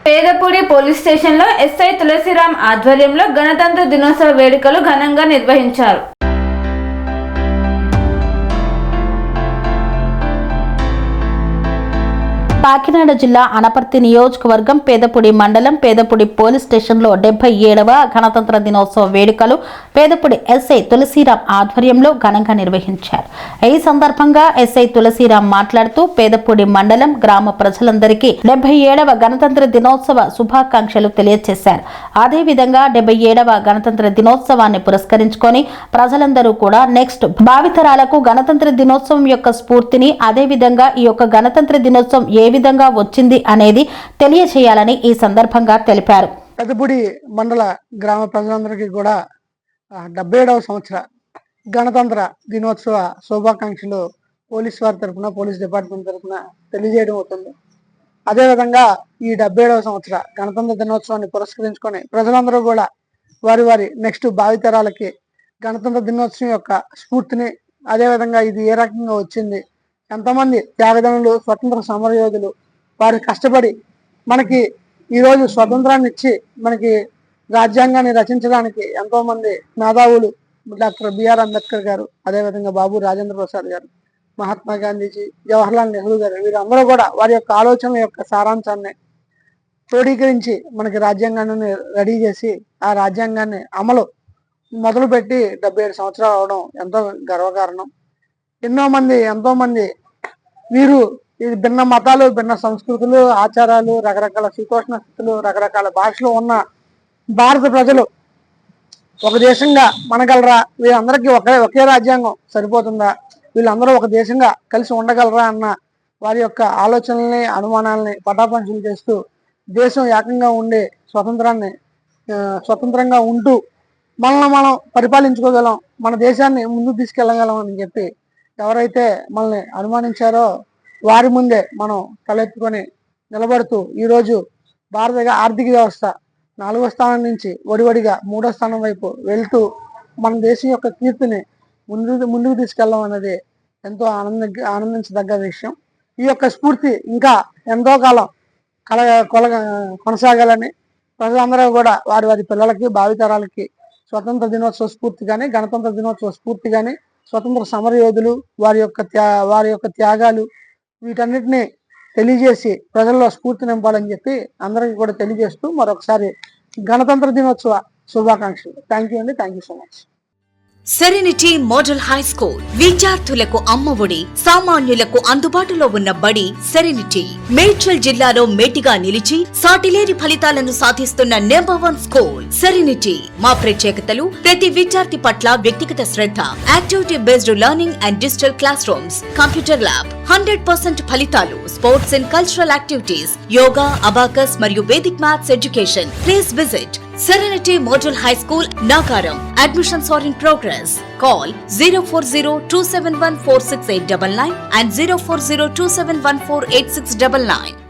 Pedapudi police స్టేషన్లో SI Tulsiram ఆధ్వర్యంలో గణతంత్ర దినోత్సవ వేడుకలు ఘనంగా నిర్వహించారు. కాకినాడ జిల్లా అనపర్తి నియోజకవర్గం పేదపూడి మండలం పేదపూడి పోలీస్ స్టేషన్లో 77వ గణతంత్ర దినోత్సవ వేడుకలు పేదపూడి ఎస్ఐ తులసిరామ్ ఆధ్వర్యంలో ఘనంగా నిర్వహించారు. ఈ సందర్భంగా ఎస్ఐ తులసిరామ్ మాట్లాడుతూ పేదపూడి మండలం గ్రామ ప్రజలందరికీ 77వ గణతంత్ర దినోత్సవ శుభాకాంక్షలు తెలియజేశారు. అదేవిధంగా 77వ గణతంత్ర దినోత్సవాన్ని పురస్కరించుకొని ప్రజలందరూ కూడా నెక్స్ట్ భావితరాలకు గణతంత్ర దినోత్సవం యొక్క స్ఫూర్తిని, అదేవిధంగా ఈ యొక్క గణతంత్ర దినోత్సవం ఏ విధంగా వచ్చింది అనేది తెలియజేయాలని ఈ సందర్భంగా తెలిపారు. పెద్దపూడి మండల గ్రామ ప్రజలందరికీ కూడా 77వ సంవత్సర గణతంత్ర దినోత్సవ శుభాకాంక్షలు పోలీస్ వారి తరఫున, పోలీస్ డిపార్ట్మెంట్ తరఫున తెలియజేయడం అవుతుంది. అదేవిధంగా ఈ 77వ సంవత్సర గణతంత్ర దినోత్సవాన్ని పురస్కరించుకొని ప్రజలందరూ కూడా వారి వారి నెక్స్ట్ భావితరాలకి గణతంత్ర దినోత్సవం యొక్క స్ఫూర్తిని, అదేవిధంగా ఇది ఏ రకంగా వచ్చింది, ఎంతమంది త్యాగదనులు, స్వతంత్ర సమరయోధులు వారు కష్టపడి మనకి ఈరోజు స్వతంత్రాన్ని ఇచ్చి మనకి రాజ్యాంగాన్ని రచించడానికి ఎంతో మంది మేధావులు, డాక్టర్ బిఆర్ అంబేద్కర్ గారు, అదేవిధంగా బాబు రాజేంద్ర ప్రసాద్ గారు, మహాత్మా గాంధీజీ, జవహర్లాల్ నెహ్రూ గారు, వీరందరూ కూడా వారి యొక్క ఆలోచనల యొక్క సారాంశాన్ని క్రోడీకరించి మనకి రాజ్యాంగాన్ని రెడీ చేసి ఆ రాజ్యాంగాన్ని అమలు మొదలుపెట్టి 77 సంవత్సరాలు అవడం ఎంతో గర్వకారణం. ఎంతో మంది వీరు భిన్న మతాలు, భిన్న సంస్కృతులు, ఆచారాలు, రకరకాల శీతోష్ణ స్థితులు, రకరకాల భాషలు ఉన్న భారత ప్రజలు ఒక దేశంగా మనగలరా, వీళ్ళందరికీ ఒకే రాజ్యాంగం సరిపోతుందా, వీళ్ళందరూ ఒక దేశంగా కలిసి ఉండగలరా అన్న వారి యొక్క ఆలోచనల్ని, అనుమానాలని పటాపంచలు చేస్తూ దేశం ఏకంగా ఉండే స్వతంత్రంగా ఉంటూ మనల్ని మనం పరిపాలించుకోగలం, మన దేశాన్ని ముందుకు తీసుకెళ్ళగలం అని చెప్పి ఎవరైతే మనల్ని అనుమానించారో వారి ముందే మనం తలెత్తుకొని నిలబడుతూ ఈరోజు భారత ఆర్థిక వ్యవస్థ 4వ స్థానం నుంచి వడివడిగా 3వ స్థానం వైపు వెళ్తూ మన దేశం యొక్క కీర్తిని ముందుకు తీసుకెళ్ళడం అనేది ఎంతో ఆనందించదగ్గ విషయం. ఈ యొక్క స్ఫూర్తి ఇంకా ఎంతో కాలం కొనసాగాలని ప్రజలందరూ కూడా వారి వారి పిల్లలకి, భావితరాలకి స్వతంత్ర దినోత్సవ స్ఫూర్తి కానీ, గణతంత్ర దినోత్సవ స్ఫూర్తి కానీ, స్వతంత్ర సమరయోధులు వారి యొక్క త్యాగాలు వీటన్నిటిని తెలియజేసి ప్రజల్లో స్ఫూర్తి నింపాలని చెప్పి అందరికీ కూడా తెలియజేస్తూ మరొకసారి గణతంత్ర దినోత్సవ శుభాకాంక్షలు. థ్యాంక్ యూ అండి. Thank you so much. Serenity model high school విద్యార్థులకు అమ్మఒడి, సామాన్యులకు అందుబాటులో ఉన్న బడి సెరెనిటీ. మేడ్చల్ జిల్లాలో మేటిగా నిలిచి సాటిలేని ఫలితాలను సాధిస్తున్న #1 స్కూల్ సెరెనిటీ. మా ప్రత్యేకతలు ప్రతి విద్యార్థి పట్ల వ్యక్తిగత శ్రద్ధ, activity based learning and digital classrooms, computer lab, 100% ఫలితాలు, sports and cultural activities, yoga, abacus మరియు Vedic maths education. Please visit Serenity Model High School, Nagaram. Admissions are in progress. Call 040-271-46899 and 040-271-48699.